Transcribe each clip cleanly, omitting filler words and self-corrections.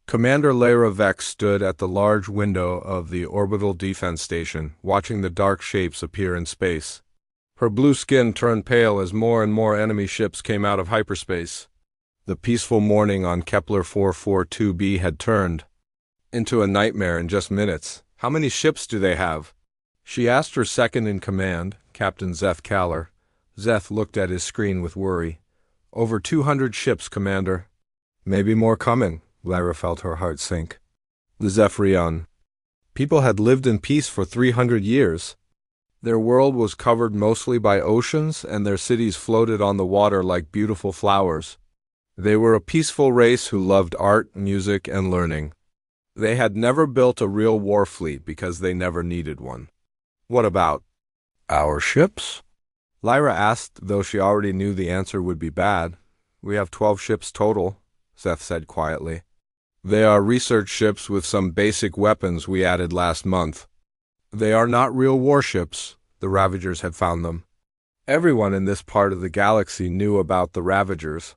Commander Lyra Vex stood at the large window of the orbital defense station, watching the dark shapes appear in space. Her blue skin turned pale as more and more enemy ships came out of hyperspace. The peaceful morning on Kepler 442b had turned into a nightmare in just minutes. How many ships do they have? She asked her second-in-command, Captain Zeth Kaller. Zeth looked at his screen with worry. Over 200 ships, Commander. Maybe more coming. Lyra felt her heart sink. The Zephyrion. People had lived in peace for 300 years. Their world was covered mostly by oceans, and their cities floated on the water like beautiful flowers. They were a peaceful race who loved art, music, and learning. They had never built a real war fleet because they never needed one. What about our ships? Lyra asked, though she already knew the answer would be bad. We have 12 ships total, Zeth said quietly. They are research ships with some basic weapons we added last month. They are not real warships. The Ravagers had found them. Everyone in this part of the galaxy knew about the Ravagers.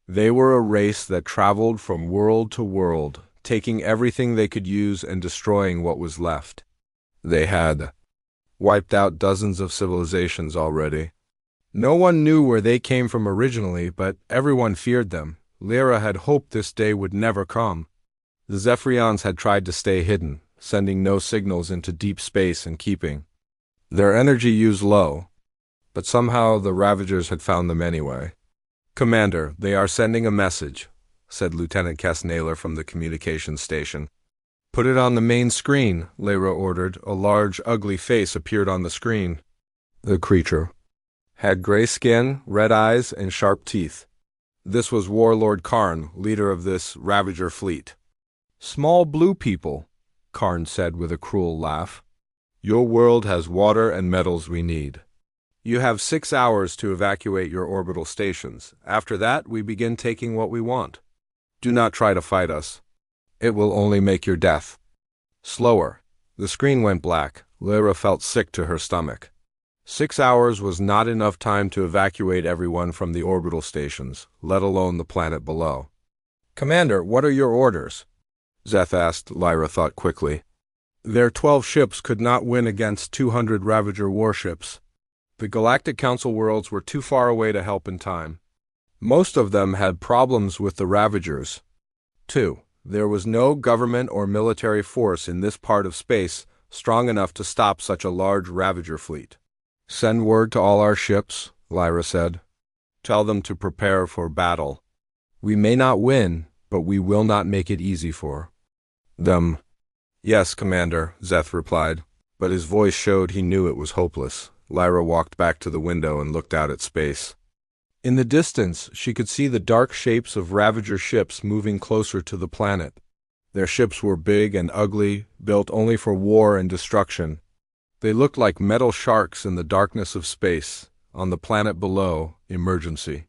They were a race that traveled from world to world, taking everything they could use and destroying what was left. They had wiped out dozens of civilizations already. No one knew where they came from originally, but everyone feared them. Lyra had hoped this day would never come. The Zephyrions had tried to stay hidden, sending no signals into deep space and keeping their energy use low. But somehow the Ravagers had found them anyway. Commander, they are sending a message, said Lieutenant Kess-Naylor from the communications station. Put it on the main screen, Lyra ordered. A large, ugly face appeared on the screen. The creature had gray skin, red eyes, and sharp teeth. This was Warlord Karn, leader of this Ravager fleet. Small blue people, Karn said with a cruel laugh. Your world has water and metals we need. You have 6 hours to evacuate your orbital stations. After that, we begin taking what we want. Do not try to fight us. It will only make your death slower. The screen went black. Lyra felt sick to her stomach. 6 hours was not enough time to evacuate everyone from the orbital stations, let alone the planet below. Commander, what are your orders? Zeth asked. Lyra thought quickly. Their 12 ships could not win against 200 Ravager warships. The Galactic Council worlds were too far away to help in time. Most of them had problems with the Ravagers. 2. There was no government or military force in this part of space strong enough to stop such a large Ravager fleet. Send word to all our ships, Lyra said. Tell them to prepare for battle. We may not win, but we will not make it easy for them. Yes, Commander, Zeth replied, but his voice showed he knew it was hopeless. Lyra walked back to the window and looked out at space. In the distance, she could see the dark shapes of Ravager ships moving closer to the planet. Their ships were big and ugly, built only for war and destruction. They looked like metal sharks in the darkness of space. On the planet below, emergency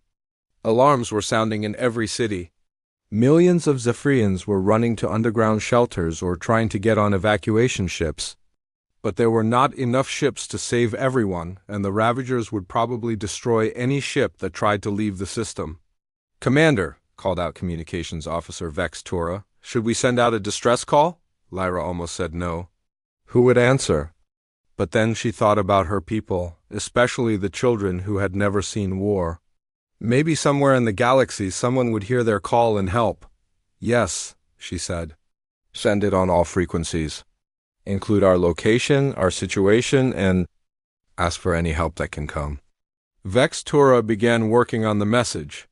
alarms were sounding in every city. Millions of Zephyrians were running to underground shelters or trying to get on evacuation ships. But there were not enough ships to save everyone, and the Ravagers would probably destroy any ship that tried to leave the system. Commander, called out Communications Officer Vex Tora, should we send out a distress call? Lyra almost said no. Who would answer? But then she thought about her people, especially the children who had never seen war. Maybe somewhere in the galaxy someone would hear their call and help. Yes, she said. Send it on all frequencies. Include our location, our situation, and ask for any help that can come. Vex Tora began working on the message.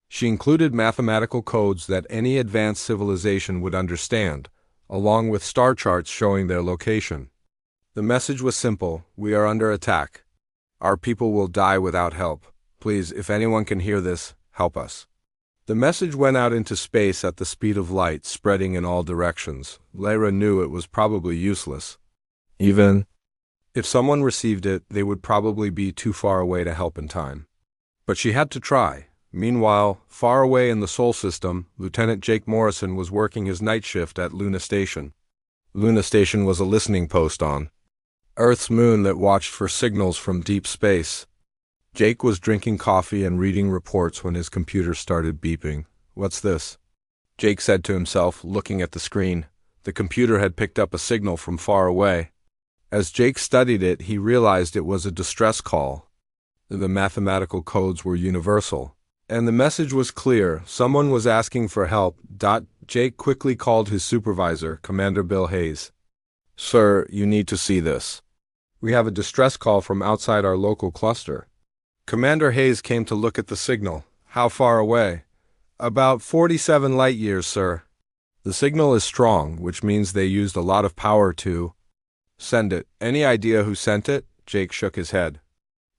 She included mathematical codes that any advanced civilization would understand, along with star charts showing their location. The message was simple: we are under attack. Our people will die without help. Please, if anyone can hear this, help us. The message went out into space at the speed of light, spreading in all directions. Lyra knew it was probably useless. Even if someone received it, they would probably be too far away to help in time. But she had to try. Meanwhile, far away in the Sol system, Lieutenant Jake Morrison was working his night shift at Luna Station. Luna Station was a listening post on Earth's moon that watched for signals from deep space. Jake was drinking coffee and reading reports when his computer started beeping. What's this? Jake said to himself, looking at the screen. The computer had picked up a signal from far away. As Jake studied it, he realized it was a distress call. The mathematical codes were universal, and the message was clear. Someone was asking for help. Jake quickly called his supervisor, Commander Bill Hayes. "Sir, you need to see this. We have a distress call from outside our local cluster." Commander Hayes came to look at the signal. "How far away?" "About 47 light years, sir." "The signal is strong, which means they used a lot of power to send it." "Any idea who sent it?" Jake shook his head.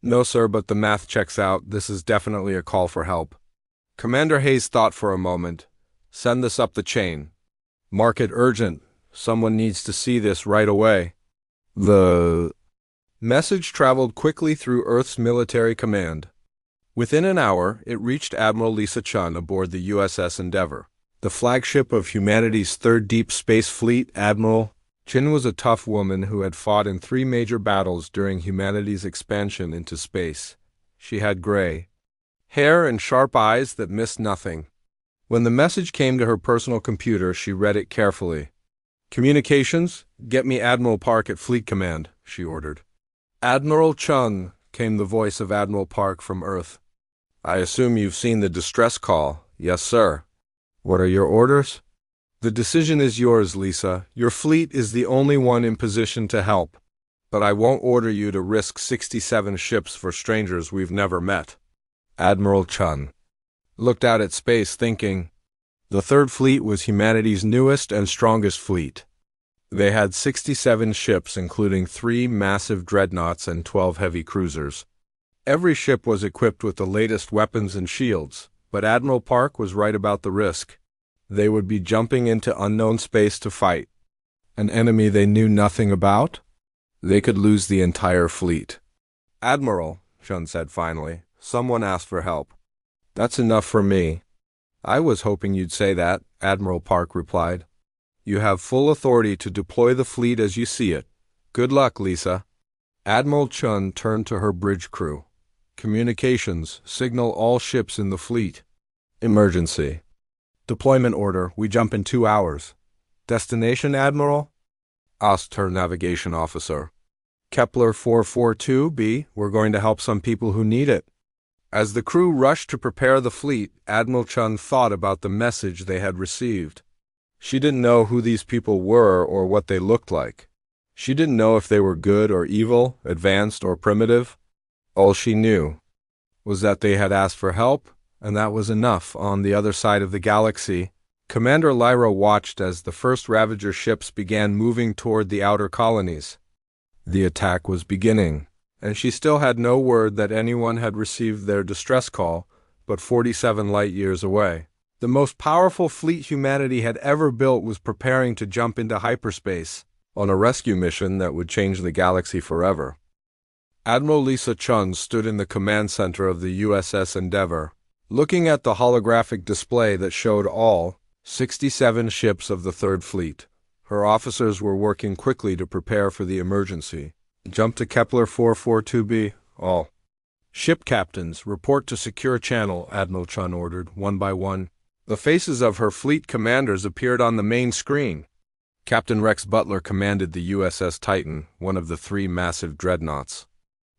"No, sir, but the math checks out. This is definitely a call for help." Commander Hayes thought for a moment. "Send this up the chain. Mark it urgent. Someone needs to see this right away." The message traveled quickly through Earth's military command. Within an hour, it reached Admiral Lisa Chun aboard the USS Endeavour, the flagship of humanity's third deep space fleet. Admiral Chun was a tough woman who had fought in 3 major battles during humanity's expansion into space. She had gray hair and sharp eyes that missed nothing. When the message came to her personal computer, she read it carefully. "Communications, get me Admiral Park at Fleet Command," she ordered. "Admiral Chung," came the voice of Admiral Park from Earth. "I assume you've seen the distress call." "Yes, sir." "What are your orders?" "The decision is yours, Lisa. Your fleet is the only one in position to help. But I won't order you to risk 67 ships for strangers we've never met." Admiral Chun looked out at space, thinking. The Third Fleet was humanity's newest and strongest fleet. They had 67 ships, including 3 massive dreadnoughts and 12 heavy cruisers. Every ship was equipped with the latest weapons and shields, but Admiral Park was right about the risk. They would be jumping into unknown space to fight an enemy they knew nothing about. They could lose the entire fleet. "Admiral," Chun said finally, "someone asked for help." "That's enough for me." "I was hoping you'd say that," Admiral Park replied. "You have full authority to deploy the fleet as you see it. Good luck, Lisa." Admiral Chun turned to her bridge crew. "Communications, signal all ships in the fleet. Emergency. Deployment order, we jump in 2 hours. Destination, Admiral?" asked her navigation officer. "Kepler 442b, we're going to help some people who need it." As the crew rushed to prepare the fleet, Admiral Chun thought about the message they had received. She didn't know who these people were or what they looked like. She didn't know if they were good or evil, advanced or primitive. All she knew was that they had asked for help, and that was enough. On the other side of the galaxy, Commander Lyra watched as the first Ravager ships began moving toward the outer colonies. The attack was beginning, and she still had no word that anyone had received their distress call, but 47 light years away. The most powerful fleet humanity had ever built was preparing to jump into hyperspace on a rescue mission that would change the galaxy forever. Admiral Lisa Chun stood in the command center of the USS Endeavour, looking at the holographic display that showed all 67 ships of the Third Fleet. Her officers were working quickly to prepare for the emergency. "Jump to Kepler 442b, all. Ship captains, report to secure channel," Admiral Chun ordered, one by one. The faces of her fleet commanders appeared on the main screen. Captain Rex Butler commanded the USS Titan, one of the 3 massive dreadnoughts.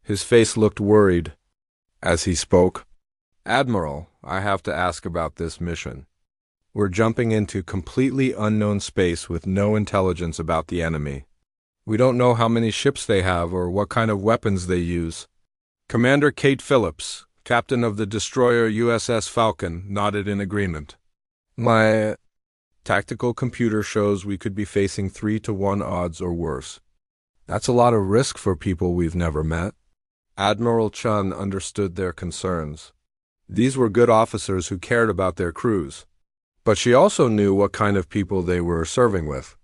His face looked worried as he spoke. "Admiral, I have to ask about this mission. We're jumping into completely unknown space with no intelligence about the enemy. We don't know how many ships they have or what kind of weapons they use." Commander Kate Phillips, captain of the destroyer USS Falcon, nodded in agreement. "My tactical computer shows we could be facing 3-to-1 odds or worse. That's a lot of risk for people we've never met." Admiral Chun understood their concerns. These were good officers who cared about their crews. But she also knew what kind of people they were serving with.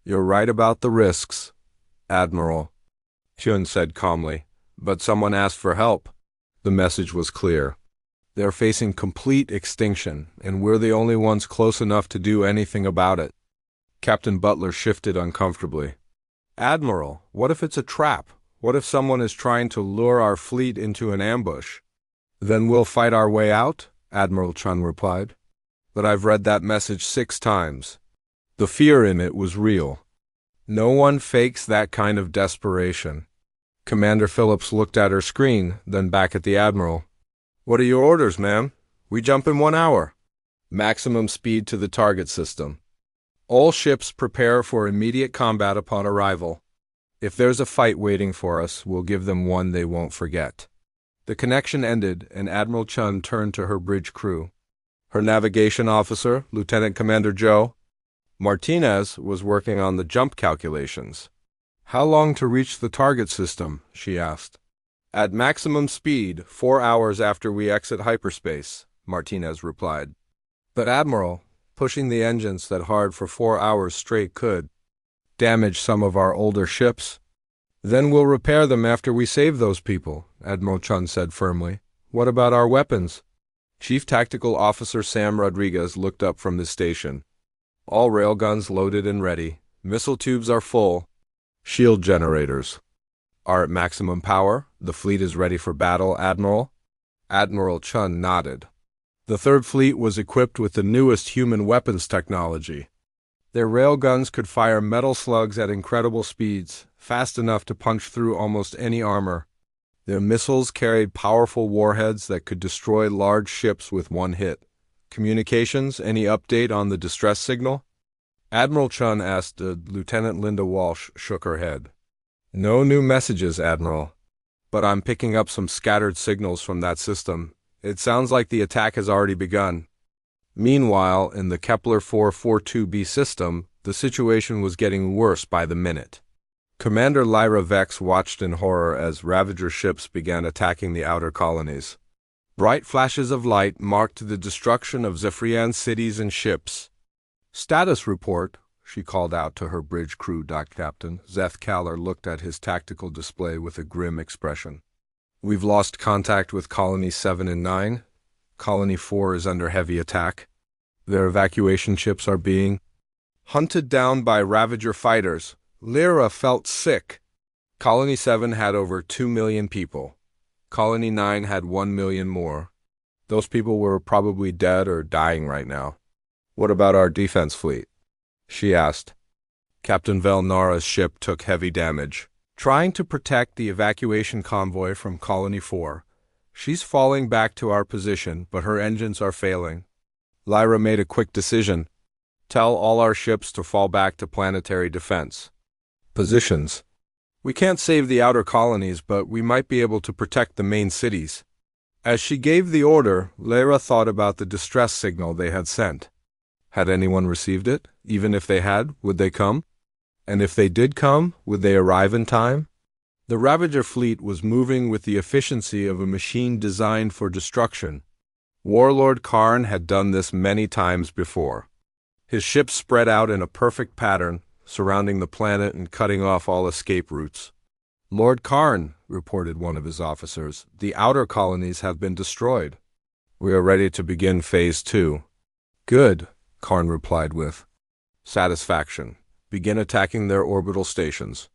"You're right about the risks, Admiral," Chun said calmly. "But someone asked for help." The message was clear. They're facing complete extinction, and we're the only ones close enough to do anything about it. Captain Butler shifted uncomfortably. "Admiral, what if it's a trap? What if someone is trying to lure our fleet into an ambush?" "Then we'll fight our way out," Admiral Chun replied. but I've read that message 6 times. The fear in it was real. No one fakes that kind of desperation. Commander Phillips looked at her screen, then back at the Admiral. What are your orders, ma'am? We jump in 1 hour. Maximum speed to the target system. All ships prepare for immediate combat upon arrival. If there's a fight waiting for us, we'll give them one they won't forget. The connection ended, and Admiral Chun turned to her bridge crew. Her navigation officer, Lieutenant Commander Joe Martinez, was working on the jump calculations. How long to reach the target system? She asked. At maximum speed, 4 hours after we exit hyperspace, Martinez replied. But Admiral, pushing the engines that hard for 4 hours straight could damage some of our older ships. Then we'll repair them after we save those people, Admiral Chun said firmly. What about our weapons? Chief Tactical Officer Sam Rodriguez looked up from his station. All railguns loaded and ready. Missile tubes are full. Shield generators are at maximum power. The fleet is ready for battle, Admiral. Admiral Chun nodded. The Third Fleet was equipped with the newest human weapons technology. Their railguns could fire metal slugs at incredible speeds, fast enough to punch through almost any armor. Their missiles carried powerful warheads that could destroy large ships with one hit. Communications, any update on the distress signal? Admiral Chun asked. Lieutenant Linda Walsh shook her head. No new messages, Admiral. But I'm picking up some scattered signals from that system. It sounds like the attack has already begun. Meanwhile, in the Kepler 442b system, the situation was getting worse by the minute. Commander Lyra Vex watched in horror as Ravager ships began attacking the outer colonies. Bright flashes of light marked the destruction of Zephyrian cities and ships. Status report, she called out to her bridge crew. Captain Zeth Kaller looked at his tactical display with a grim expression. We've lost contact with Colony 7 and 9. Colony 4 is under heavy attack. Their evacuation ships are being hunted down by Ravager fighters. Lyra felt sick. Colony 7 had over 2 million people. Colony 9 had 1 million more. Those people were probably dead or dying right now. What about our defense fleet? She asked. Captain Velnara's ship took heavy damage, trying to protect the evacuation convoy from Colony 4. She's falling back to our position, but her engines are failing. Lyra made a quick decision. Tell all our ships to fall back to planetary defense positions. We can't save the outer colonies, but we might be able to protect the main cities. As she gave the order, Lyra thought about the distress signal they had sent. Had anyone received it? Even if they had, would they come? And if they did come, would they arrive in time? The Ravager fleet was moving with the efficiency of a machine designed for destruction. Warlord Karn had done this many times before. His ships spread out in a perfect pattern, surrounding the planet and cutting off all escape routes. Lord Karn, reported one of his officers, the outer colonies have been destroyed. We are ready to begin Phase 2. Good, Karn replied with satisfaction. Begin attacking their orbital stations.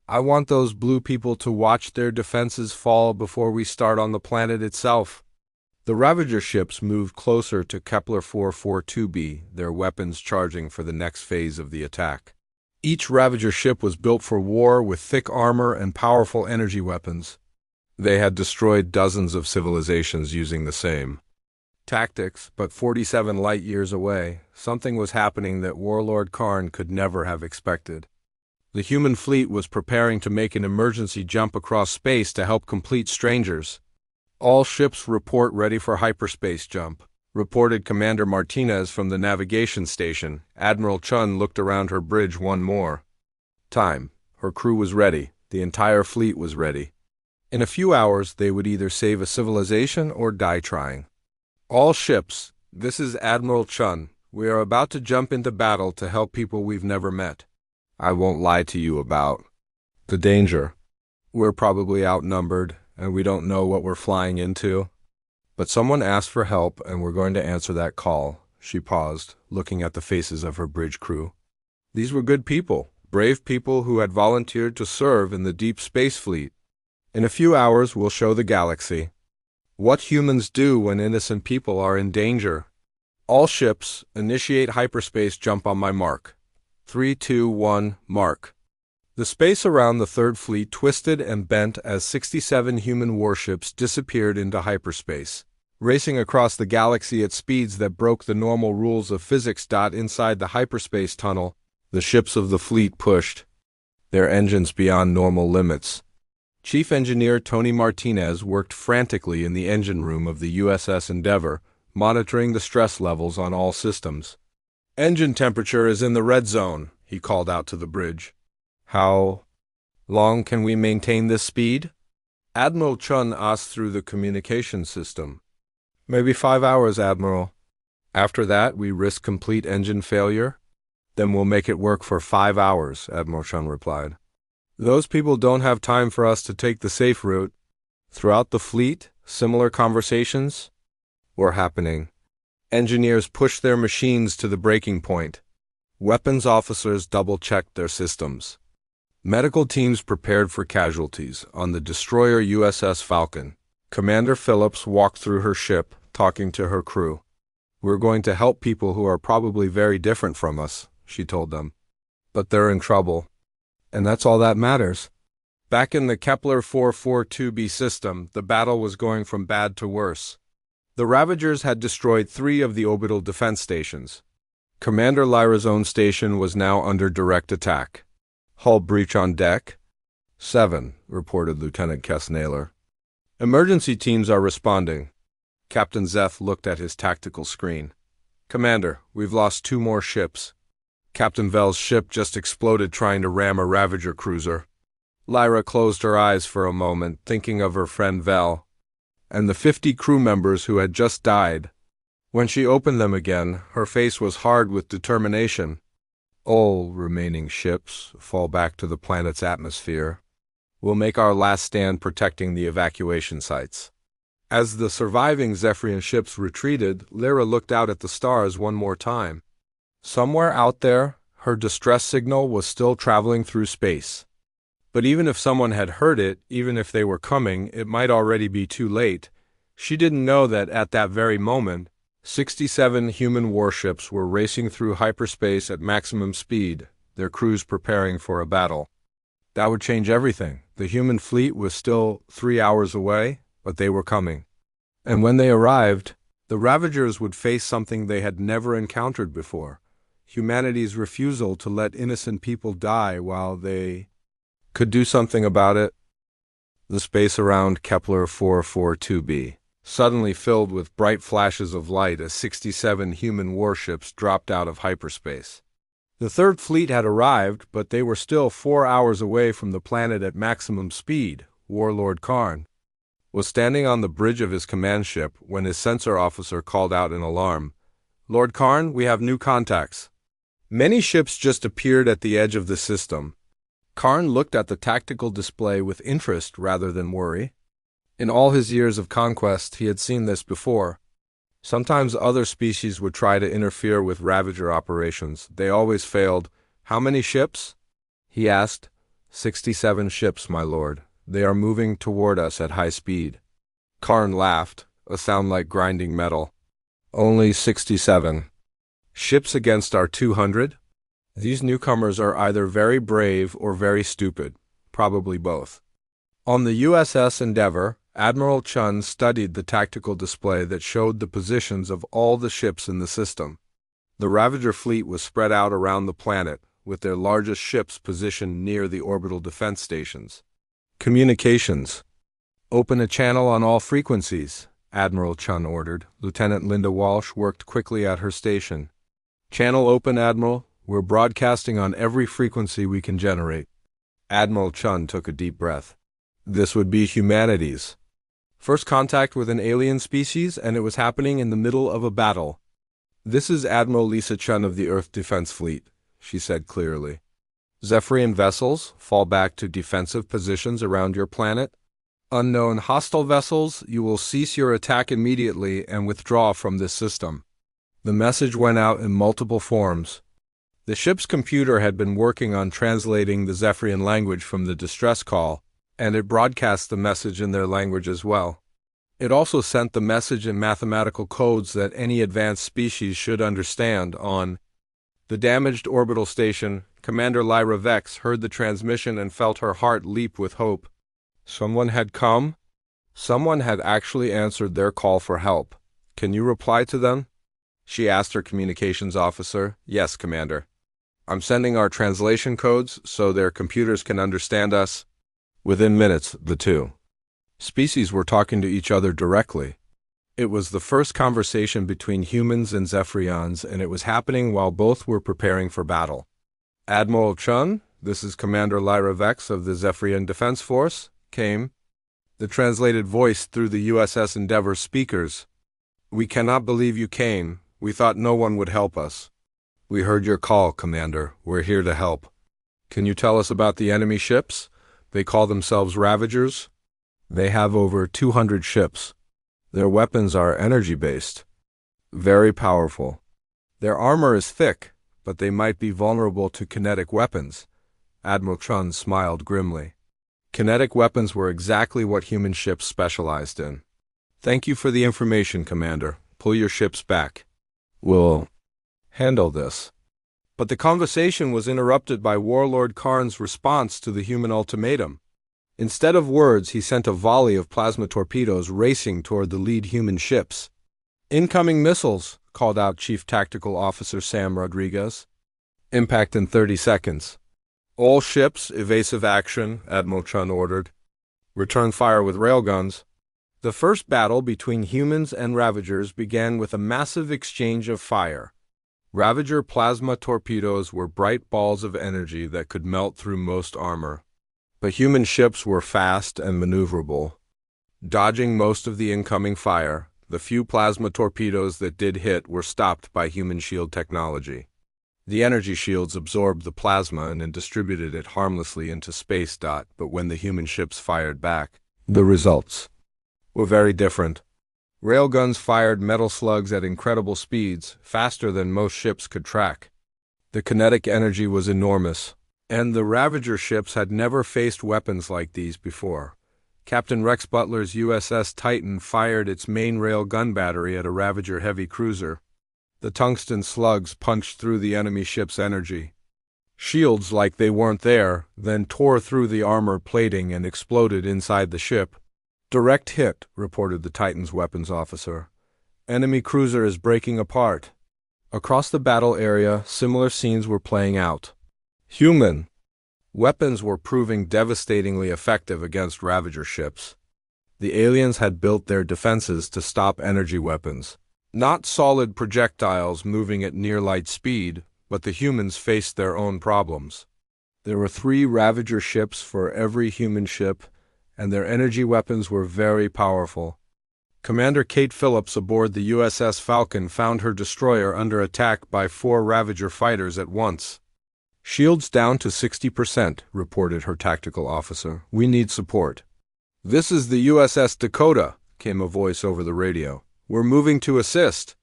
I want those blue people to watch their defenses fall before we start on the planet itself. The Ravager ships moved closer to Kepler 442b, their weapons charging for the next phase of the attack. Each Ravager ship was built for war with thick armor and powerful energy weapons. They had destroyed dozens of civilizations using the same tactics, but 47 light-years away, something was happening that Warlord Karn could never have expected. The human fleet was preparing to make an emergency jump across space to help complete strangers. All ships report ready for hyperspace jump, reported Commander Martinez from the navigation station. Admiral Chun looked around her bridge one more time. Her crew was ready. The entire fleet was ready. In a few hours, they would either save a civilization or die trying. All ships, this is Admiral Chun. We are about to jump into battle to help people we've never met. I won't lie to you about the danger. We're probably outnumbered, and we don't know what we're flying into. But someone asked for help, and we're going to answer that call. She paused, looking at the faces of her bridge crew. These were good people, brave people who had volunteered to serve in the Deep Space Fleet. In a few hours, we'll show the galaxy what humans do when innocent people are in danger. All ships, initiate hyperspace jump on my mark. 3, 2, 1, mark. The space around the Third Fleet twisted and bent as 67 human warships disappeared into hyperspace, racing across the galaxy at speeds that broke the normal rules of physics. Inside the hyperspace tunnel, the ships of the fleet pushed their engines beyond normal limits. Chief Engineer Tony Martinez worked frantically in the engine room of the USS Endeavour, monitoring the stress levels on all systems. "Engine temperature is in the red zone," he called out to the bridge. "How long can we maintain this speed?" Admiral Chun asked through the communication system. "Maybe 5 hours, Admiral. After that, we risk complete engine failure." "Then we'll make it work for 5 hours," Admiral Chun replied. "Those people don't have time for us to take the safe route." Throughout the fleet, similar conversations were happening. Engineers pushed their machines to the breaking point. Weapons officers double-checked their systems. Medical teams prepared for casualties on the destroyer USS Falcon. Commander Phillips walked through her ship, talking to her crew. "We're going to help people who are probably very different from us," she told them. "But they're in trouble. And that's all that matters." Back in the Kepler 442b system, the battle was going from bad to worse. The Ravagers had destroyed 3 of the orbital defense stations. Commander Lyra's own station was now under direct attack. "Hull breach on deck?" "7," reported Lieutenant Kess Naylor. "Emergency teams are responding." Captain Zeth looked at his tactical screen. "Commander, we've lost 2 more ships. Captain Vell's ship just exploded trying to ram a Ravager cruiser." Lyra closed her eyes for a moment, thinking of her friend Vell and the 50 crew members who had just died. When she opened them again, her face was hard with determination. "All remaining ships fall back to the planet's atmosphere. We'll make our last stand protecting the evacuation sites." As the surviving Zephyrian ships retreated, Lyra looked out at the stars one more time. Somewhere out there, her distress signal was still traveling through space. But even if someone had heard it, even if they were coming, it might already be too late. She didn't know that at that very moment, 67 human warships were racing through hyperspace at maximum speed, their crews preparing for a battle. That would change everything. The human fleet was still 3 hours away, but they were coming. And when they arrived, the Ravagers would face something they had never encountered before: humanity's refusal to let innocent people die while they could do something about it. The space around Kepler 442b suddenly filled with bright flashes of light as 67 human warships dropped out of hyperspace. The Third Fleet had arrived, but they were still 4 hours away from the planet at maximum speed. Warlord Karn was standing on the bridge of his command ship when his sensor officer called out in alarm. "Lord Karn, we have new contacts." Many ships just appeared at the edge of the system. Karn looked at the tactical display with interest rather than worry. In all his years of conquest, he had seen this before. Sometimes other species would try to interfere with Ravager operations. They always failed. "How many ships?" he asked. 67 ships, my lord. They are moving toward us at high speed." Karn laughed, a sound like grinding metal. "Only 67. Ships against our 200? These newcomers are either very brave or very stupid, probably both." On the USS Endeavour, Admiral Chun studied the tactical display that showed the positions of all the ships in the system. The Ravager fleet was spread out around the planet, with their largest ships positioned near the orbital defense stations. "Communications. Open a channel on all frequencies," Admiral Chun ordered. Lieutenant Linda Walsh worked quickly at her station. "Channel open, Admiral. We're broadcasting on every frequency we can generate." Admiral Chun took a deep breath. This would be humanity's first contact with an alien species, and it was happening in the middle of a battle. "This is Admiral Lisa Chun of the Earth Defense Fleet," she said clearly. "Zephyrian vessels, fall back to defensive positions around your planet. Unknown hostile vessels, you will cease your attack immediately and withdraw from this system." The message went out in multiple forms. The ship's computer had been working on translating the Zephyrian language from the distress call, and it broadcast the message in their language as well. It also sent the message in mathematical codes that any advanced species should understand. On the damaged orbital station, Commander Lyra Vex heard the transmission and felt her heart leap with hope. Someone had come? Someone had actually answered their call for help. Can you reply to them? She asked her communications officer. Yes, Commander. I'm sending our translation codes so their computers can understand us. Within minutes, the two species were talking to each other directly. It was the first conversation between humans and Zephyrians, and it was happening while both were preparing for battle. Admiral Chun, this is Commander Lyra Vex of the Zephyrian Defense Force, came the translated voice through the USS Endeavour speakers. We cannot believe you came. We thought no one would help us. We heard your call, Commander. We're here to help. Can you tell us about the enemy ships? They call themselves Ravagers. They have over 200 ships. Their weapons are energy-based. Very powerful. Their armor is thick, but they might be vulnerable to kinetic weapons. Admiral Chun smiled grimly. Kinetic weapons were exactly what human ships specialized in. Thank you for the information, Commander. Pull your ships back. We'll handle this. But the conversation was interrupted by Warlord Karn's response to the human ultimatum. Instead of words, he sent a volley of plasma torpedoes racing toward the lead human ships. Incoming missiles, called out Chief Tactical Officer Sam Rodriguez. Impact in 30 seconds. All ships, evasive action, Admiral Chun ordered. Return fire with railguns. The first battle between humans and Ravagers began with a massive exchange of fire. Ravager plasma torpedoes were bright balls of energy that could melt through most armor. But human ships were fast and maneuverable. Dodging most of the incoming fire, the few plasma torpedoes that did hit were stopped by human shield technology. The energy shields absorbed the plasma and then distributed it harmlessly into space. But when the human ships fired back, the results were very different. Railguns fired metal slugs at incredible speeds, faster than most ships could track. The kinetic energy was enormous, and the Ravager ships had never faced weapons like these before. Captain Rex Butler's USS Titan fired its main rail gun battery at a Ravager heavy cruiser. The tungsten slugs punched through the enemy ship's energy shields like they weren't there, then tore through the armor plating and exploded inside the ship. Direct hit, reported the Titan's weapons officer. Enemy cruiser is breaking apart. Across the battle area, similar scenes were playing out. Human weapons were proving devastatingly effective against Ravager ships. The aliens had built their defenses to stop energy weapons. Not solid projectiles moving at near-light speed, but the humans faced their own problems. There were 3 Ravager ships for every human ship, and their energy weapons were very powerful. Commander Kate Phillips aboard the USS Falcon found her destroyer under attack by 4 Ravager fighters at once. Shields down to 60%, reported her tactical officer. We need support. This is the USS Dakota, came a voice over the radio. We're moving to assist.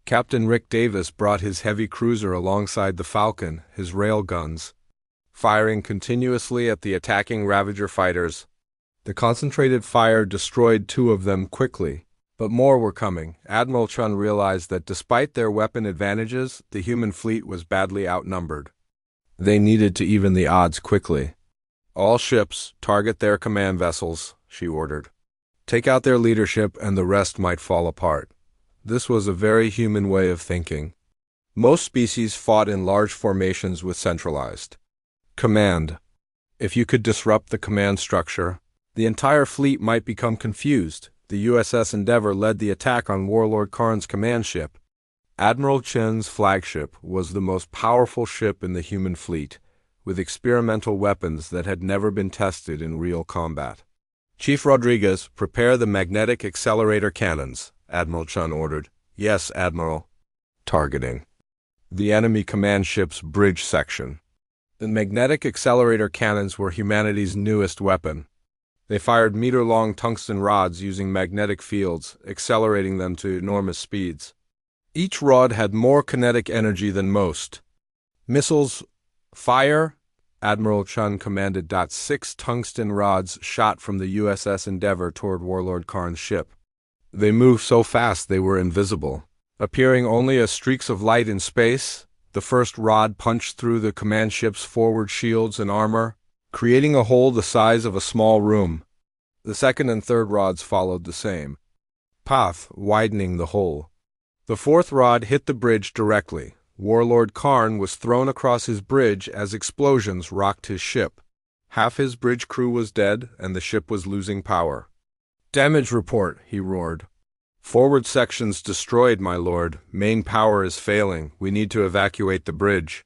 Captain Rick Davis brought his heavy cruiser alongside the Falcon, his rail guns, firing continuously at the attacking Ravager fighters. The concentrated fire destroyed 2 of them quickly, but more were coming. Admiral Chun realized that despite their weapon advantages, the human fleet was badly outnumbered. They needed to even the odds quickly. All ships, target their command vessels, she ordered. Take out their leadership and the rest might fall apart. This was a very human way of thinking. Most species fought in large formations with centralized command. If you could disrupt the command structure, the entire fleet might become confused. The USS Endeavour led the attack on Warlord Karn's command ship. Admiral Chen's flagship was the most powerful ship in the human fleet, with experimental weapons that had never been tested in real combat. Chief Rodriguez, prepare the magnetic accelerator cannons, Admiral Chun ordered. Yes, Admiral. Targeting the enemy command ship's bridge section. The magnetic accelerator cannons were humanity's newest weapon. They fired meter-long tungsten rods using magnetic fields, accelerating them to enormous speeds. Each rod had more kinetic energy than most. Missiles, fire! Admiral Chun commanded. 6 tungsten rods shot from the USS Endeavour toward Warlord Karn's ship. They moved so fast they were invisible, appearing only as streaks of light in space. The first rod punched through the command ship's forward shields and armor, creating a hole the size of a small room. The second and third rods followed the same path, widening the hole. The fourth rod hit the bridge directly. Warlord Karn was thrown across his bridge as explosions rocked his ship. Half his bridge crew was dead, and the ship was losing power. "Damage report," he roared. "Forward sections destroyed, my lord. Main power is failing. We need to evacuate the bridge."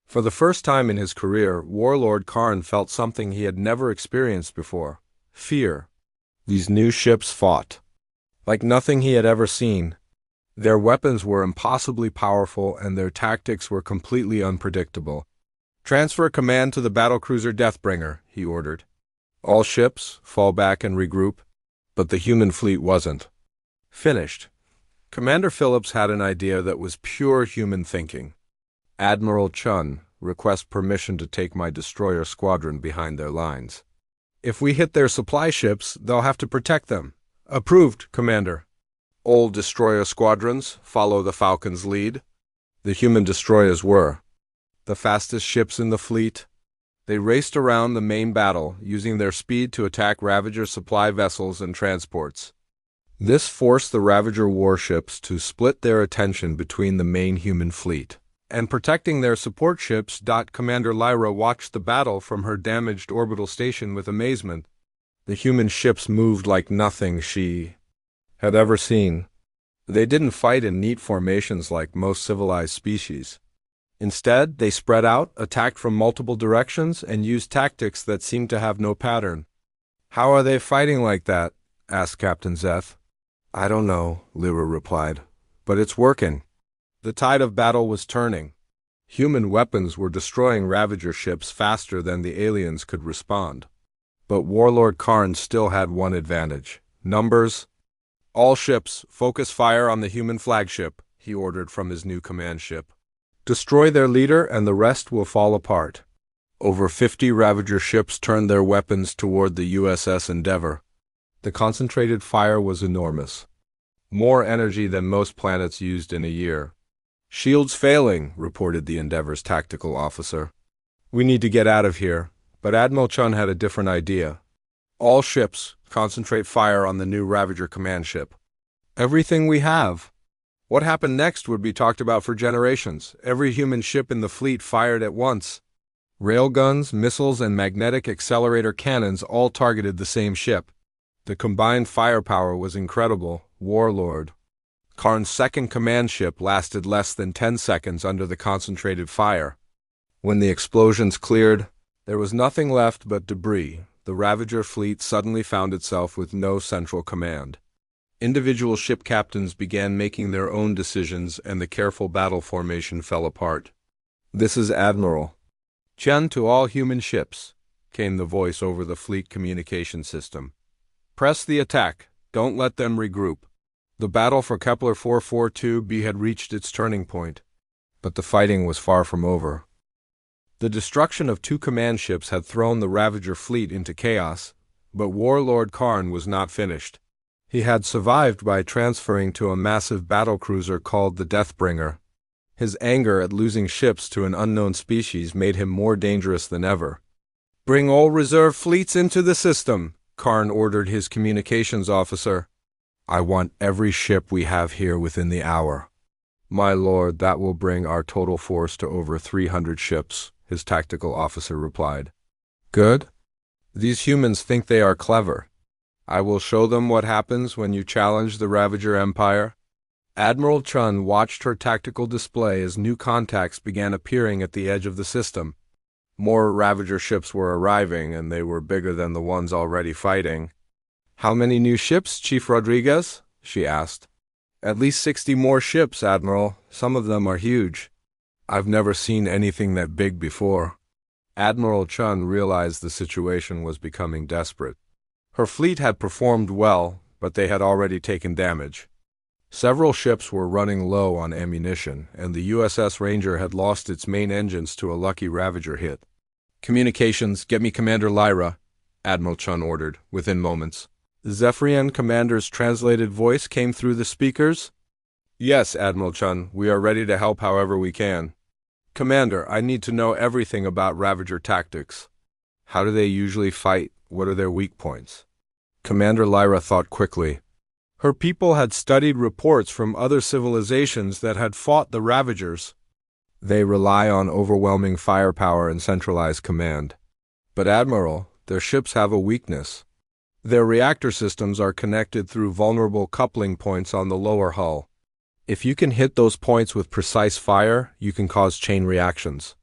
For the first time in his career, Warlord Karn felt something he had never experienced before: fear. These new ships fought like nothing he had ever seen. Their weapons were impossibly powerful, and their tactics were completely unpredictable. "Transfer command to the battlecruiser Deathbringer," he ordered. "All ships, fall back and regroup." But the human fleet wasn't finished. Commander Phillips had an idea that was pure human thinking. "Admiral Chun, request permission to take my destroyer squadron behind their lines. If we hit their supply ships, they'll have to protect them." "Approved, Commander." "Old destroyer squadrons, follow the Falcon's lead." The human destroyers were the fastest ships in the fleet. They raced around the main battle, using their speed to attack Ravager supply vessels and transports. This forced the Ravager warships to split their attention between the main human fleet and protecting their support ships. Commander Lyra watched the battle from her damaged orbital station with amazement. The human ships moved like nothing she had ever seen. They didn't fight in neat formations like most civilized species. Instead, they spread out, attacked from multiple directions, and used tactics that seemed to have no pattern. "How are they fighting like that?" asked Captain Zeth. "I don't know," Lyra replied, "but it's working." The tide of battle was turning. Human weapons were destroying Ravager ships faster than the aliens could respond. But Warlord Karn still had one advantage: numbers. "All ships, focus fire on the human flagship," he ordered from his new command ship. "Destroy their leader and the rest will fall apart." Over 50 Ravager ships turned their weapons toward the USS Endeavor. The concentrated fire was enormous. More energy than most planets used in a year. "Shields failing," reported the Endeavor's tactical officer. "We need to get out of here." But Admiral Chun had a different idea. "All ships, concentrate fire on the new Ravager command ship." "Everything we have." What happened next would be talked about for generations. Every human ship in the fleet fired at once. Railguns, missiles, and magnetic accelerator cannons all targeted the same ship. The combined firepower was incredible. Warlord Karn's second command ship lasted less than 10 seconds under the concentrated fire. When the explosions cleared, there was nothing left but debris. The Ravager fleet suddenly found itself with no central command. Individual ship captains began making their own decisions, and the careful battle formation fell apart. "This is Admiral Chen to all human ships," came the voice over the fleet communication system. "Press the attack. Don't let them regroup." The battle for Kepler 442b had reached its turning point, but the fighting was far from over. The destruction of 2 command ships had thrown the Ravager fleet into chaos, but Warlord Karn was not finished. He had survived by transferring to a massive battlecruiser called the Deathbringer. His anger at losing ships to an unknown species made him more dangerous than ever. "Bring all reserve fleets into the system," Karn ordered his communications officer. "I want every ship we have here within the hour." "My lord, that will bring our total force to over 300 ships," his tactical officer replied. "Good. These humans think they are clever. I will show them what happens when you challenge the Ravager Empire." Admiral Chun watched her tactical display as new contacts began appearing at the edge of the system. More Ravager ships were arriving, and they were bigger than the ones already fighting. "How many new ships, Chief Rodriguez?" she asked. "At least 60 more ships, Admiral. Some of them are huge. I've never seen anything that big before." Admiral Chun realized the situation was becoming desperate. Her fleet had performed well, but they had already taken damage. Several ships were running low on ammunition, and the USS Ranger had lost its main engines to a lucky Ravager hit. "Communications, get me Commander Lyra," Admiral Chun ordered, within moments. Zephyrian Commander's translated voice came through the speakers. Yes, Admiral Chun, we are ready to help however we can. Commander, I need to know everything about Ravager tactics. How do they usually fight? What are their weak points? Commander Lyra thought quickly. Her people had studied reports from other civilizations that had fought the Ravagers. They rely on overwhelming firepower and centralized command. But Admiral, their ships have a weakness. Their reactor systems are connected through vulnerable coupling points on the lower hull. If you can hit those points with precise fire, you can cause chain reactions.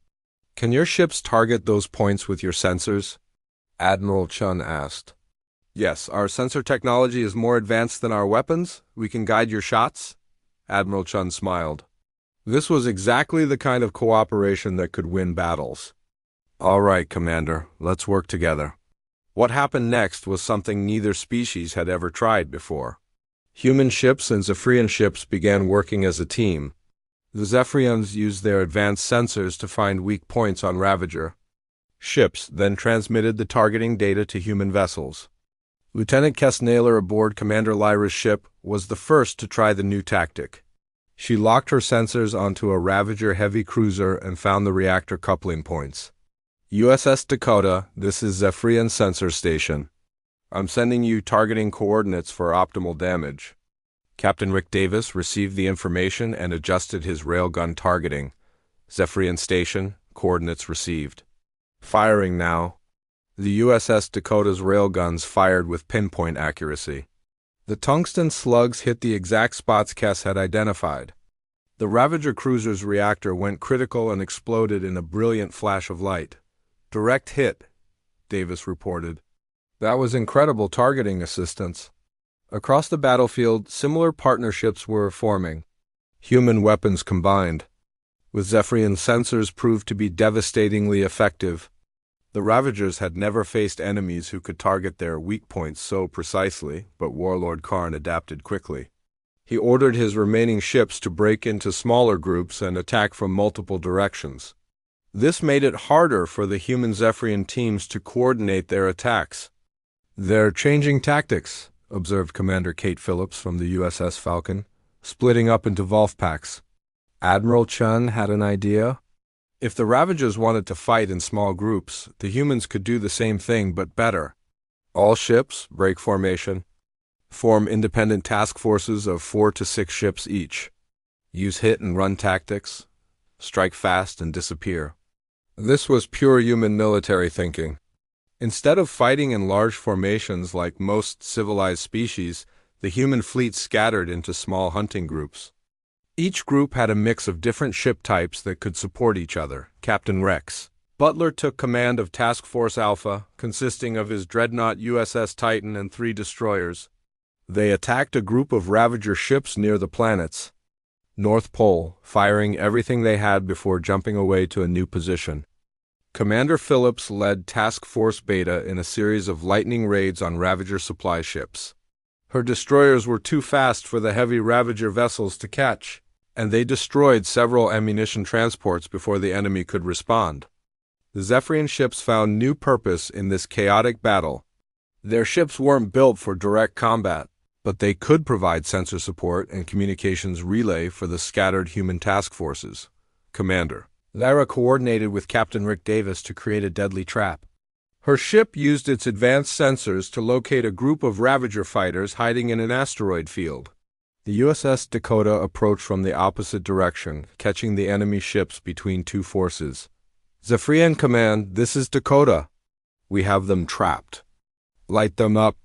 Can your ships target those points with your sensors? Admiral Chun asked. Yes, our sensor technology is more advanced than our weapons. We can guide your shots. Admiral Chun smiled. This was exactly the kind of cooperation that could win battles. All right, Commander, let's work together. What happened next was something neither species had ever tried before. Human ships and Zephyrian ships began working as a team. The Zephyrians used their advanced sensors to find weak points on Ravager. Ships then transmitted the targeting data to human vessels. Lieutenant Kess-Naylor aboard Commander Lyra's ship was the first to try the new tactic. She locked her sensors onto a Ravager heavy cruiser and found the reactor coupling points. USS Dakota, this is Zephyrian Sensor Station. I'm sending you targeting coordinates for optimal damage. Captain Rick Davis received the information and adjusted his railgun targeting. Zephyrian Station, coordinates received. Firing now. The USS Dakota's railguns fired with pinpoint accuracy. The tungsten slugs hit the exact spots Kess had identified. The Ravager cruiser's reactor went critical and exploded in a brilliant flash of light. Direct hit, Davis reported. That was incredible targeting assistance. Across the battlefield, similar partnerships were forming. Human weapons combined. With Zephyrian sensors proved to be devastatingly effective. The Ravagers had never faced enemies who could target their weak points so precisely, but Warlord Karn adapted quickly. He ordered his remaining ships to break into smaller groups and attack from multiple directions. This made it harder for the human Zephyrian teams to coordinate their attacks. They're changing tactics, observed Commander Kate Phillips from the USS Falcon, splitting up into Volf packs. Admiral Chun had an idea. If the Ravagers wanted to fight in small groups, the humans could do the same thing but better. All ships, break formation. Form independent task forces of 4 to 6 ships each. Use hit-and-run tactics. Strike fast and disappear. This was pure human military thinking. Instead of fighting in large formations like most civilized species, the human fleet scattered into small hunting groups. Each group had a mix of different ship types that could support each other. Captain Rex Butler took command of Task Force Alpha, consisting of his dreadnought USS Titan and 3 destroyers. They attacked a group of Ravager ships near the planet's North Pole, firing everything they had before jumping away to a new position. Commander Phillips led Task Force Beta in a series of lightning raids on Ravager supply ships. Her destroyers were too fast for the heavy Ravager vessels to catch, and they destroyed several ammunition transports before the enemy could respond. The Zephyrian ships found new purpose in this chaotic battle. Their ships weren't built for direct combat, but they could provide sensor support and communications relay for the scattered human task forces. Commander Lyra coordinated with Captain Rick Davis to create a deadly trap. Her ship used its advanced sensors to locate a group of Ravager fighters hiding in an asteroid field. The USS Dakota approached from the opposite direction, catching the enemy ships between 2 forces. Zephyrian Command, this is Dakota. We have them trapped. Light them up.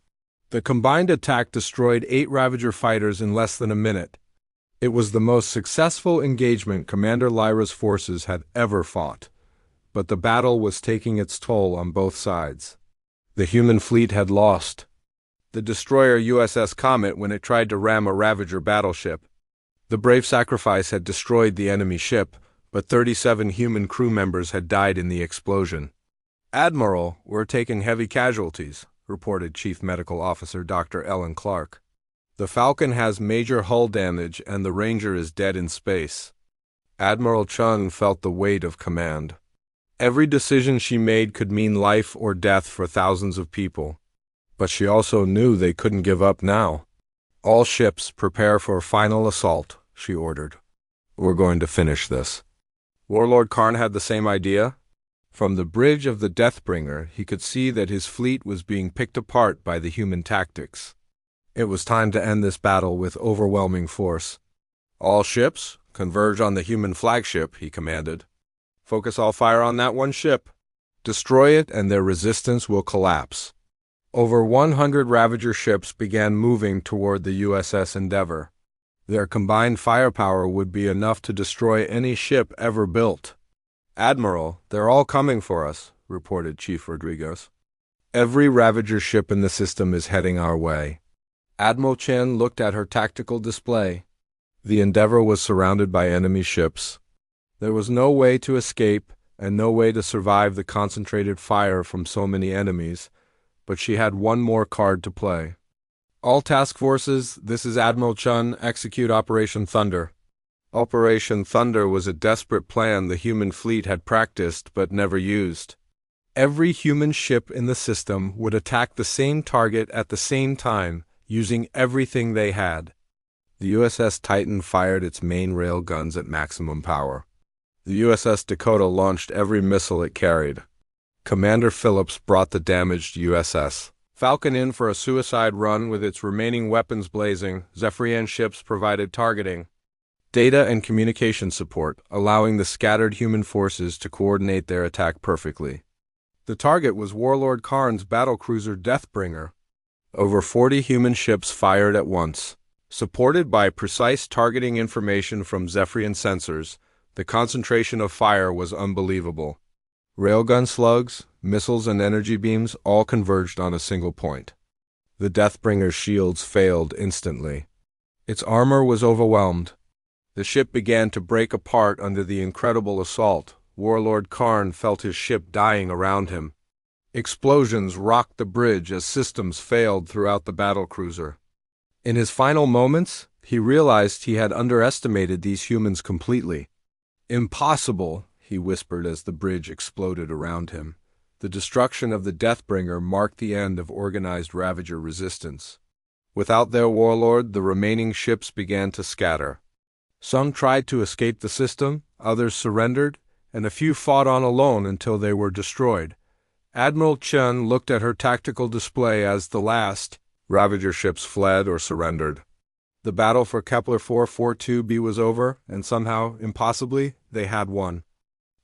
The combined attack destroyed 8 Ravager fighters in less than a minute. It was the most successful engagement Commander Lyra's forces had ever fought, but the battle was taking its toll on both sides. The human fleet had lost. The destroyer USS Comet when it tried to ram a Ravager battleship. The brave sacrifice had destroyed the enemy ship, but 37 human crew members had died in the explosion. Admiral, we're taking heavy casualties, reported Chief Medical Officer Dr. Ellen Clark. The Falcon has major hull damage and the Ranger is dead in space. Admiral Chun felt the weight of command. Every decision she made could mean life or death for thousands of people. But she also knew they couldn't give up now. "All ships prepare for a final assault," she ordered. "We're going to finish this." Warlord Karn had the same idea. From the bridge of the Deathbringer, he could see that his fleet was being picked apart by the human tactics. It was time to end this battle with overwhelming force. "All ships, converge on the human flagship," he commanded. "Focus all fire on that one ship. Destroy it and their resistance will collapse." Over 100 Ravager ships began moving toward the USS Endeavour. Their combined firepower would be enough to destroy any ship ever built. "Admiral, they're all coming for us," reported Chief Rodriguez. "Every Ravager ship in the system is heading our way." Admiral Chen looked at her tactical display. The Endeavour was surrounded by enemy ships. There was no way to escape and no way to survive the concentrated fire from so many enemies, but she had one more card to play. "All task forces, this is Admiral Chen, execute Operation Thunder." Operation Thunder was a desperate plan the human fleet had practiced but never used. Every human ship in the system would attack the same target at the same time, using everything they had. The USS Titan fired its main rail guns at maximum power. The USS Dakota launched every missile it carried. Commander Phillips brought the damaged USS Falcon in for a suicide run with its remaining weapons blazing. Zephyrian ships provided targeting, data and communication support, allowing the scattered human forces to coordinate their attack perfectly. The target was Warlord Karn's battlecruiser Deathbringer. Over 40 human ships fired at once. Supported by precise targeting information from Zephyrian sensors, the concentration of fire was unbelievable. Railgun slugs, missiles, and energy beams all converged on a single point. The Deathbringer's shields failed instantly. Its armor was overwhelmed. The ship began to break apart under the incredible assault. Warlord Karn felt his ship dying around him. Explosions rocked the bridge as systems failed throughout the battlecruiser. In his final moments, he realized he had underestimated these humans completely. "Impossible," he whispered as the bridge exploded around him. The destruction of the Deathbringer marked the end of organized Ravager resistance. Without their warlord, the remaining ships began to scatter. Some tried to escape the system, others surrendered, and a few fought on alone until they were destroyed. Admiral Chen looked at her tactical display as the last Ravager ships fled or surrendered. The battle for Kepler 442b was over, and somehow, impossibly, they had won.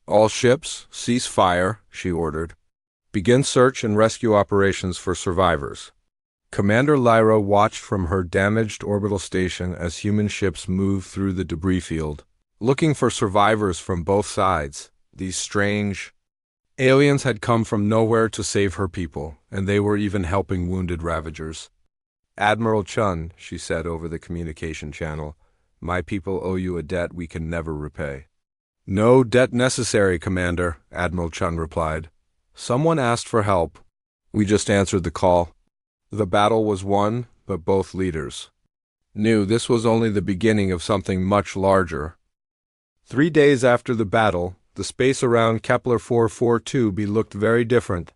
"All ships, cease fire," she ordered. "Begin search and rescue operations for survivors." Commander Lyra watched from her damaged orbital station as human ships moved through the debris field, looking for survivors from both sides. These strange aliens had come from nowhere to save her people, and they were even helping wounded Ravagers. "Admiral Chun," she said over the communication channel, "my people owe you a debt we can never repay." "No debt necessary, Commander," Admiral Chun replied. "Someone asked for help. We just answered the call." The battle was won, but both leaders knew this was only the beginning of something much larger. 3 days after the battle, the space around Kepler 442b looked very different.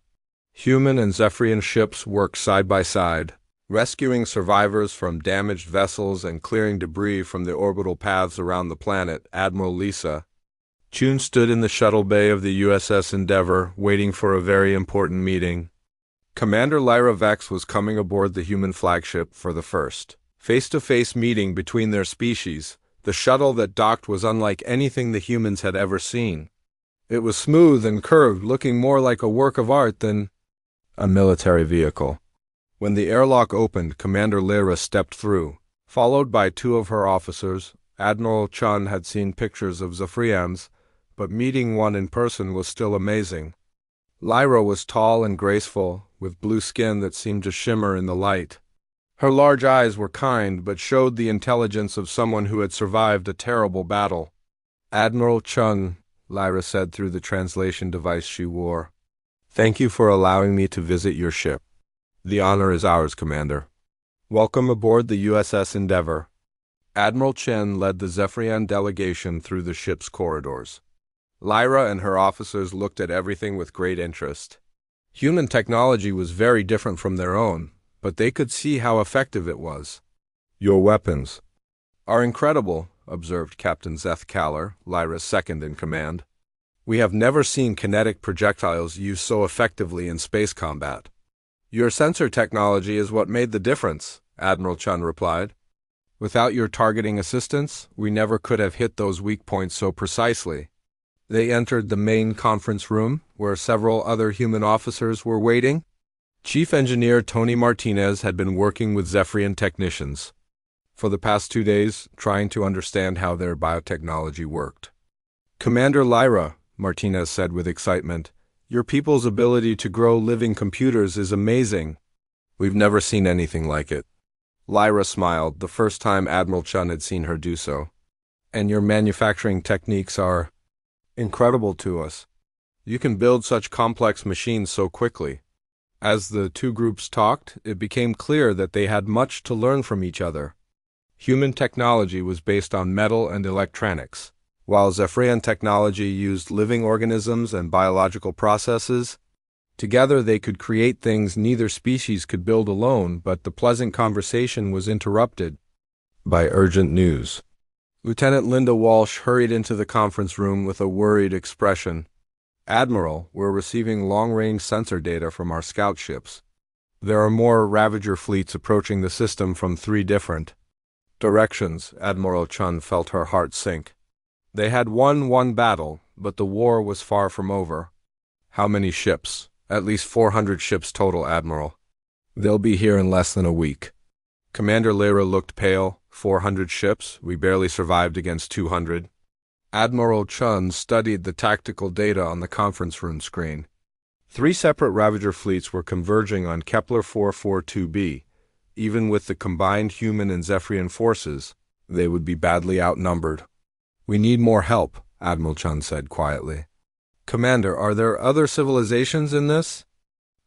Human and Zephyrian ships worked side by side, rescuing survivors from damaged vessels and clearing debris from the orbital paths around the planet. Admiral Lisa Chun stood in the shuttle bay of the USS Endeavour, waiting for a very important meeting. Commander Lyra Vex was coming aboard the human flagship for the first face-to-face meeting between their species. The shuttle that docked was unlike anything the humans had ever seen. It was smooth and curved, looking more like a work of art than a military vehicle. When the airlock opened, Commander Lyra stepped through, followed by 2 of her officers. Admiral Chun had seen pictures of Zephyrians, but meeting one in person was still amazing. Lyra was tall and graceful, with blue skin that seemed to shimmer in the light. Her large eyes were kind, but showed the intelligence of someone who had survived a terrible battle. "Admiral Chun," Lyra said through the translation device she wore, "thank you for allowing me to visit your ship." "The honor is ours, Commander." "Welcome aboard the USS Endeavour." Admiral Chen led the Zephyrian delegation through the ship's corridors. Lyra and her officers looked at everything with great interest. Human technology was very different from their own, but they could see how effective it was. "Your weapons are incredible," observed Captain Zeth Kaller, Lyra's second in command. "We have never seen kinetic projectiles used so effectively in space combat." "Your sensor technology is what made the difference," Admiral Chun replied. "Without your targeting assistance, we never could have hit those weak points so precisely." They entered the main conference room, where several other human officers were waiting. Chief Engineer Tony Martinez had been working with Zephyrian technicians for the past 2 days, trying to understand how their biotechnology worked. "Commander Lyra," Martinez said with excitement, "your people's ability to grow living computers is amazing. We've never seen anything like it." Lyra smiled, the first time Admiral Chun had seen her do so. "And your manufacturing techniques are incredible to us. You can build such complex machines so quickly." As the two groups talked, it became clear that they had much to learn from each other. Human technology was based on metal and electronics, while Zephyrian technology used living organisms and biological processes. Together they could create things neither species could build alone, but the pleasant conversation was interrupted by urgent news. Lieutenant Linda Walsh hurried into the conference room with a worried expression. "Admiral, we're receiving long-range sensor data from our scout ships. There are more Ravager fleets approaching the system from 3 different directions." Admiral Chun felt her heart sink. They had won one battle, but the war was far from over. "How many ships?" "At least 400 ships total, Admiral. They'll be here in less than a week." Commander Lyra looked pale. 400 ships? We barely survived against 200. Admiral Chun studied the tactical data on the conference room screen. 3 separate Ravager fleets were converging on Kepler 442b. Even with the combined human and Zephyrian forces, they would be badly outnumbered. "We need more help," Admiral Chun said quietly. "Commander, are there other civilizations in this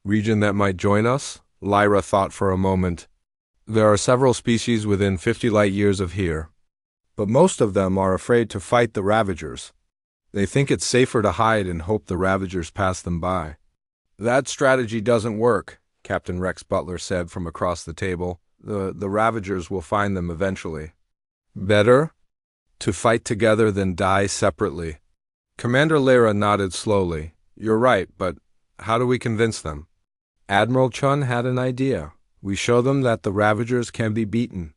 region that might join us?" Lyra thought for a moment. "There are several species within 50 light-years of here, but most of them are afraid to fight the Ravagers. They think it's safer to hide and hope the Ravagers pass them by." "That strategy doesn't work," Captain Rex Butler said from across the table. The Ravagers will find them eventually. "Better to fight together than die separately." Commander Lyra nodded slowly. "You're right, but how do we convince them?" Admiral Chun had an idea. "We show them that the Ravagers can be beaten.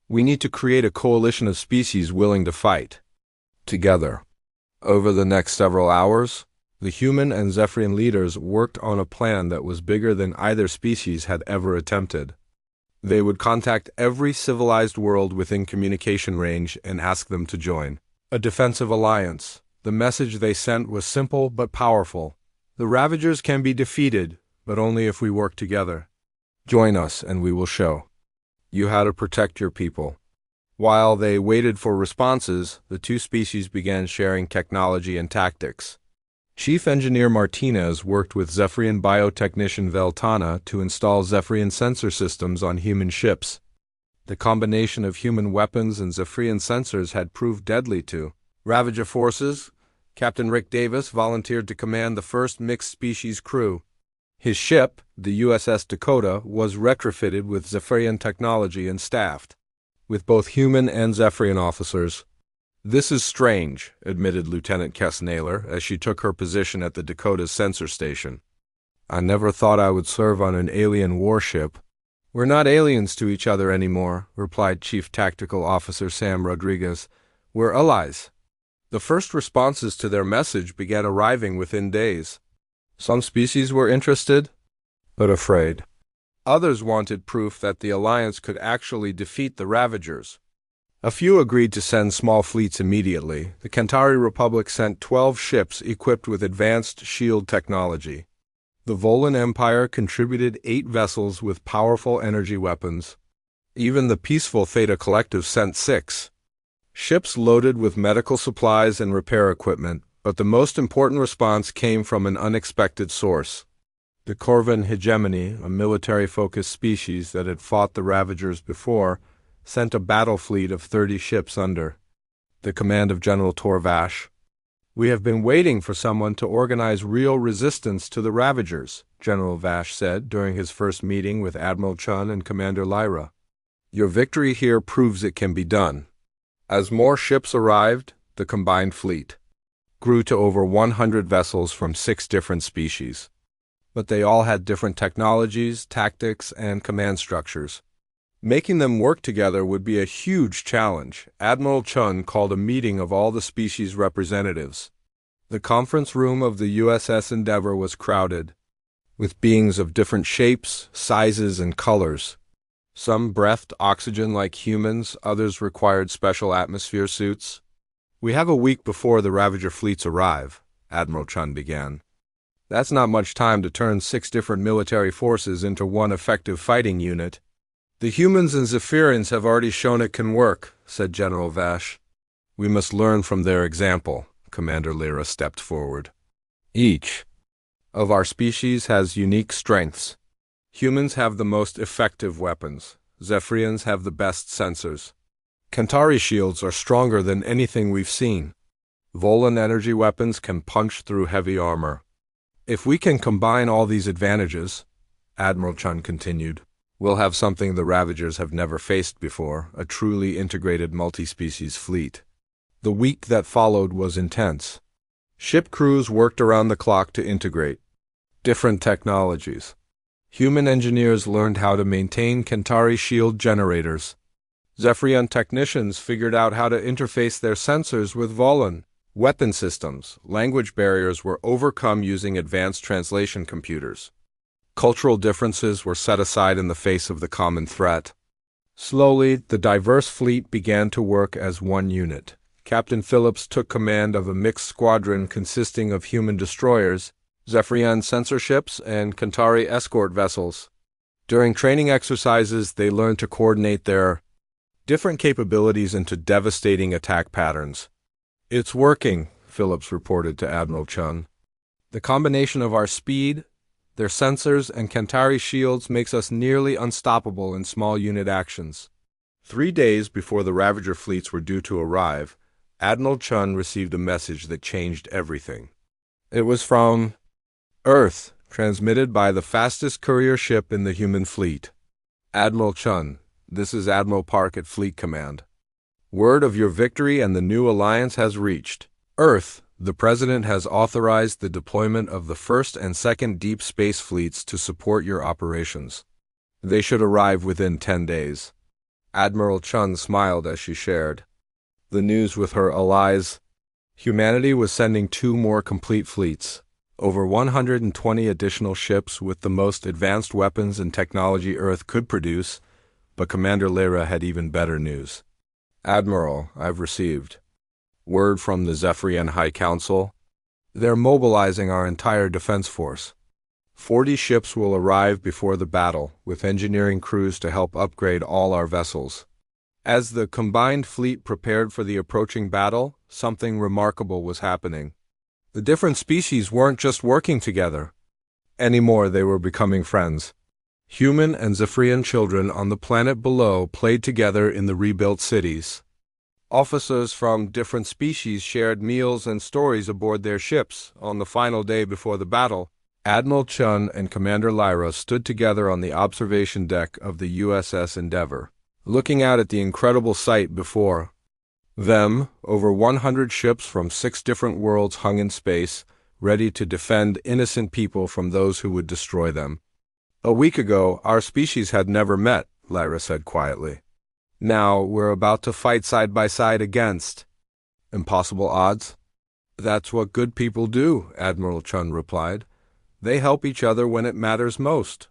We need to create a coalition of species willing to fight together." Over the next several hours, the human and Zephyrian leaders worked on a plan that was bigger than either species had ever attempted. They would contact every civilized world within communication range and ask them to join a defensive alliance. The message they sent was simple but powerful. "The Ravagers can be defeated, but only if we work together. Join us and we will show you how to protect your people." While they waited for responses, the two species began sharing technology and tactics. Chief Engineer Martinez worked with Zephyrian biotechnician Veltana to install Zephyrian sensor systems on human ships. The combination of human weapons and Zephyrian sensors had proved deadly to Ravager forces. Captain Rick Davis volunteered to command the first mixed-species crew. His ship, the USS Dakota, was retrofitted with Zephyrian technology and staffed with both human and Zephyrian officers. "This is strange," admitted Lieutenant Kess Naylor as she took her position at the Dakota's sensor station. "I never thought I would serve on an alien warship." "We're not aliens to each other anymore," replied Chief Tactical Officer Sam Rodriguez. "We're allies." The first responses to their message began arriving within days. Some species were interested, but afraid. Others wanted proof that the alliance could actually defeat the Ravagers. A few agreed to send small fleets immediately. The Kentari Republic sent 12 ships equipped with advanced shield technology. The Volan Empire contributed 8 vessels with powerful energy weapons. Even the peaceful Theta Collective sent 6 ships loaded with medical supplies and repair equipment. But the most important response came from an unexpected source. The Corvan Hegemony, a military-focused species that had fought the Ravagers before, sent a battle fleet of 30 ships under the command of General Torvash. We have been waiting for someone to organize real resistance to the Ravagers, General Vash said during his first meeting with Admiral Chun and Commander Lyra. Your victory here proves it can be done. As more ships arrived, the combined fleet grew to over 100 vessels from 6 different species. But they all had different technologies, tactics, and command structures. Making them work together would be a huge challenge. Admiral Chun called a meeting of all the species representatives. The conference room of the USS Endeavour was crowded, with beings of different shapes, sizes, and colors. Some breathed oxygen like humans, others required special atmosphere suits. We have a week before the Ravager fleets arrive, Admiral Chun began. That's not much time to turn 6 different military forces into one effective fighting unit. The humans and Zephyrians have already shown it can work, said General Vash. We must learn from their example, Commander Lyra stepped forward. Each of our species has unique strengths. Humans have the most effective weapons. Zephyrians have the best sensors. Kantari shields are stronger than anything we've seen. Volan energy weapons can punch through heavy armor. If we can combine all these advantages, Admiral Chun continued, we'll have something the Ravagers have never faced before, a truly integrated multi-species fleet. The week that followed was intense. Ship crews worked around the clock to integrate different technologies. Human engineers learned how to maintain Kantari shield generators. Zephyrian technicians figured out how to interface their sensors with Volan weapon systems. Language barriers were overcome using advanced translation computers. Cultural differences were set aside in the face of the common threat. Slowly, the diverse fleet began to work as one unit. Captain Phillips took command of a mixed squadron consisting of human destroyers, Zephyrian sensor ships, and Kantari escort vessels. During training exercises, they learned to coordinate their different capabilities into devastating attack patterns. It's working, Phillips reported to Admiral Chun. The combination of our speed, their sensors, and Kantari shields makes us nearly unstoppable in small unit actions. 3 days before the Ravager fleets were due to arrive, Admiral Chun received a message that changed everything. It was from Earth, transmitted by the fastest courier ship in the human fleet. Admiral Chun, this is Admiral Park at Fleet Command. Word of your victory and the new alliance has reached Earth. The President has authorized the deployment of the first and second deep space fleets to support your operations. They should arrive within 10 days. Admiral Chun smiled as she shared the news with her allies. Humanity was sending 2 more complete fleets, over 120 additional ships with the most advanced weapons and technology Earth could produce, but Commander Lyra had even better news. Admiral, I've received word from the Zephyrian High Council. They're mobilizing our entire defense force. 40 ships will arrive before the battle, with engineering crews to help upgrade all our vessels. As the combined fleet prepared for the approaching battle, something remarkable was happening. The different species weren't just working together. Anymore, they were becoming friends. Human and Zephyrian children on the planet below played together in the rebuilt cities. Officers from different species shared meals and stories aboard their ships. On the final day before the battle, Admiral Chun and Commander Lyra stood together on the observation deck of the USS Endeavour, looking out at the incredible sight before them. Over 100 ships from 6 different worlds hung in space, ready to defend innocent people from those who would destroy them. A week ago, our species had never met, Lyra said quietly. Now we're about to fight side by side against impossible odds. That's what good people do, Admiral Chun replied. They help each other when it matters most.